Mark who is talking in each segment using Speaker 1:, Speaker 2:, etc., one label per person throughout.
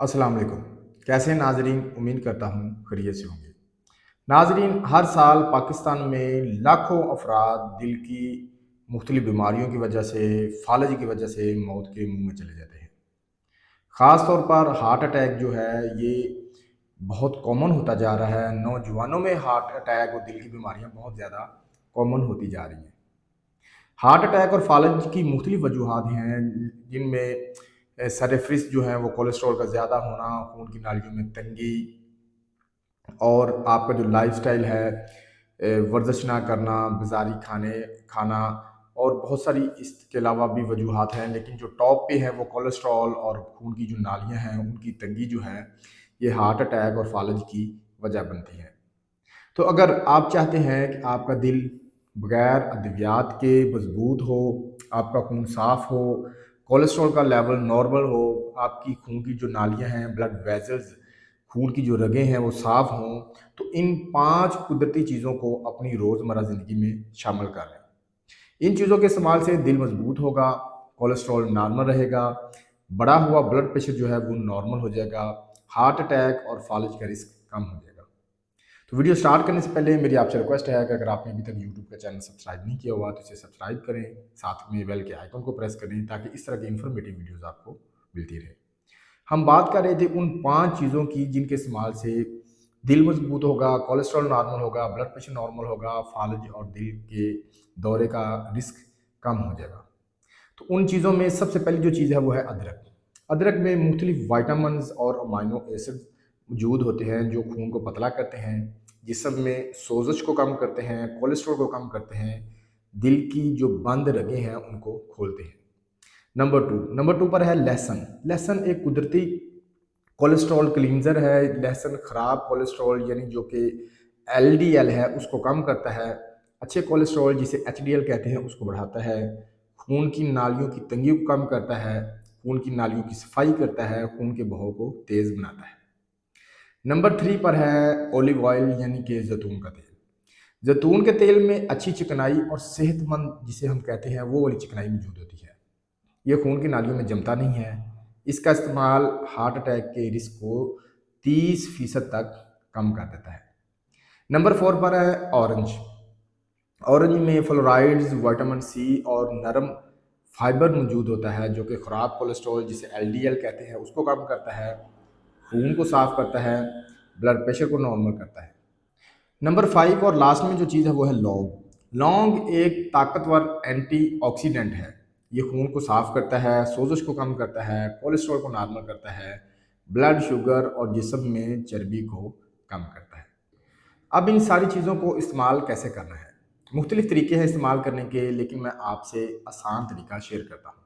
Speaker 1: अस्सलाम वालेकुम। कैसे हैं नाज़रीन? उम्मीद करता हूँ खैरियत से होंगे। नाज़रीन, हर साल पाकिस्तान में लाखों अफराद दिल की मुख्तलिफ बीमारियों की वजह से, फालज की वजह से मौत के मुंह में चले जाते हैं। ख़ास तौर पर हार्ट अटैक जो है ये बहुत कॉमन होता जा रहा है। नौजवानों में हार्ट अटैक और दिल की बीमारियाँ बहुत ज़्यादा कॉमन होती जा रही हैं। हार्ट अटैक और फालज की मुख्तलिफ वजूहात हैं, जिनमें सरफरिस्त जो है वो कोलेस्ट्रॉल का ज़्यादा होना, खून की नालियों में तंगी और आपका जो लाइफस्टाइल है, वर्जिश ना करना, बाज़ारी खाने खाना और बहुत सारी इसके अलावा भी वजूहात हैं। लेकिन जो टॉप पे है वो कोलेस्ट्रॉल और खून की जो नालियाँ हैं उनकी तंगी जो है ये हार्ट अटैक और फालज की वजह बनती है। तो अगर आप चाहते हैं कि आपका दिल बगैर अद्वियात के मजबूत हो, आपका खून साफ़ हो, कोलेस्ट्रॉल का लेवल नॉर्मल हो, आपकी खून की जो नालियाँ हैं, ब्लड वेसल्स, खून की जो रगें हैं वो साफ़ हों, तो इन 5 कुदरती चीज़ों को अपनी रोज़मर्रा ज़िंदगी में शामिल कर लें। इन चीज़ों के इस्तेमाल से दिल मजबूत होगा, कोलेस्ट्रॉल नॉर्मल रहेगा, बढ़ा हुआ ब्लड प्रेशर जो है वो नॉर्मल हो जाएगा, हार्ट अटैक और फालज का रिस्क कम हो जाएगा। तो वीडियो स्टार्ट करने से पहले मेरी आपसे रिक्वेस्ट है कि अगर आपने अभी तक यूट्यूब का चैनल सब्सक्राइब नहीं किया हुआ तो इसे सब्सक्राइब करें, साथ में बेल के आइकन को प्रेस करें ताकि इस तरह की इन्फॉर्मेटिव वीडियोस आपको मिलती रहे। हम बात कर रहे थे उन 5 चीज़ों की जिनके इस्तेमाल से दिल मजबूत होगा, कोलेस्ट्रॉल नॉर्मल होगा, ब्लड प्रेशर नॉर्मल होगा, फालज और दिल के दौरे का रिस्क कम हो जाएगा। तो उन चीज़ों में सबसे पहली जो चीज़ है वो है अदरक। अदरक में मुख्तलिफ वाइटामस और अमाइनो एसिड मौजूद होते हैं जो खून को पतला करते हैं, जिस्म में सोजश को कम करते हैं, कोलेस्ट्रॉल को कम करते हैं, दिल की जो बंद रगें हैं उनको खोलते हैं। नंबर टू पर है लहसुन। लहसुन एक कुदरती कोलेस्ट्रॉल क्लींजर है। लहसुन ख़राब कोलेस्ट्रॉल यानी जो कि एलडीएल है उसको कम करता है। अच्छे कोलेस्ट्रॉल जिसे एचडीएल कहते हैं उसको बढ़ाता है। खून की नालियों की तंगी को कम करता है। खून की नालियों की सफाई करता है। खून के बहाव को तेज़ बनाता है। नंबर 3 पर है ऑलिव ऑयल यानी कि जैतून का तेल। जैतून के तेल में अच्छी चिकनाई और सेहतमंद जिसे हम कहते हैं वो वाली चिकनाई मौजूद होती है। ये खून की नालियों में जमता नहीं है। इसका इस्तेमाल हार्ट अटैक के रिस्क को 30% तक कम कर देता है। नंबर 4 पर है ऑरेंज। ऑरेंज में फ्लोराइड्स, विटामिन सी और नरम फाइबर मौजूद होता है जो कि ख़राब कोलेस्ट्रॉल जिसे एलडीएल कहते हैं उसको कम करता है, खून को साफ़ करता है, ब्लड प्रेशर को नॉर्मल करता है। नंबर 5 और लास्ट में जो चीज़ है वो है लौंग। लौंग एक ताकतवर एंटीऑक्सीडेंट है। ये खून को साफ़ करता है, सोजश को कम करता है, कोलेस्ट्रॉल को नॉर्मल करता है, ब्लड शुगर और जिस्म में चर्बी को कम करता है। अब इन सारी चीज़ों को इस्तेमाल कैसे करना है? मुख्तलिफ तरीके हैं इस्तेमाल करने के, लेकिन मैं आपसे आसान तरीका शेयर करता हूँ।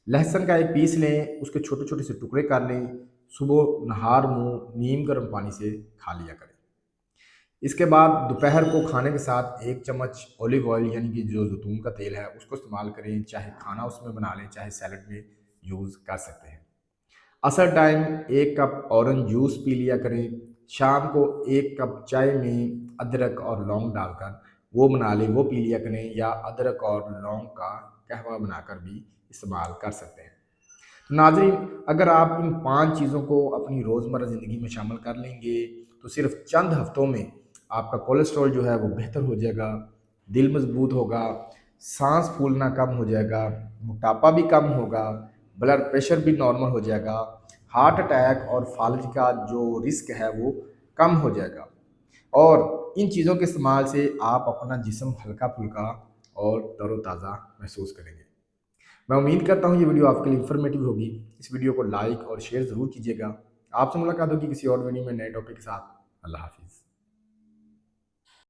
Speaker 1: लहसुन का एक पीस लें, उसके छोटे छोटे से टुकड़े कर लें, सुबह नहार मुँह नीम गर्म पानी से खा लिया करें। इसके बाद दोपहर को खाने के साथ 1 चम्मच ऑलिव ऑयल यानी कि जो ज़ैतून का तेल है उसको इस्तेमाल करें, चाहे खाना उसमें बना लें, चाहे सैलड में यूज़ कर सकते हैं। असर time 1 cup orange juice P लिया करें। शाम को 1 कप चाय में अदरक और लौंग डालकर वो बना लें, वो पी लिया करें, या अदरक और लौंग का कहवा बनाकर भी इस्तेमाल कर सकते हैं। तो नाज़रीन, अगर आप इन 5 चीज़ों को अपनी रोज़मर्रा ज़िंदगी में शामिल कर लेंगे तो सिर्फ़ चंद हफ्तों में आपका कोलेस्ट्रॉल जो है वो बेहतर हो जाएगा, दिल मज़बूत होगा, साँस फूलना कम हो जाएगा, मोटापा भी कम होगा, ब्लड प्रेशर भी नॉर्मल हो जाएगा, हार्ट अटैक और फालज का जो रिस्क है वो कम हो जाएगा। और इन चीज़ों के इस्तेमाल से आप अपना जिस्म हल्का-फुल्का और तरोताज़ा महसूस करेंगे। मैं उम्मीद करता हूँ ये वीडियो आपके लिए इन्फॉर्मेटिव होगी। इस वीडियो को लाइक और शेयर ज़रूर कीजिएगा। आपसे मुलाकात होगी किसी और वीडियो में नए टॉपिक के साथ। अल्लाह हाफ़िज़।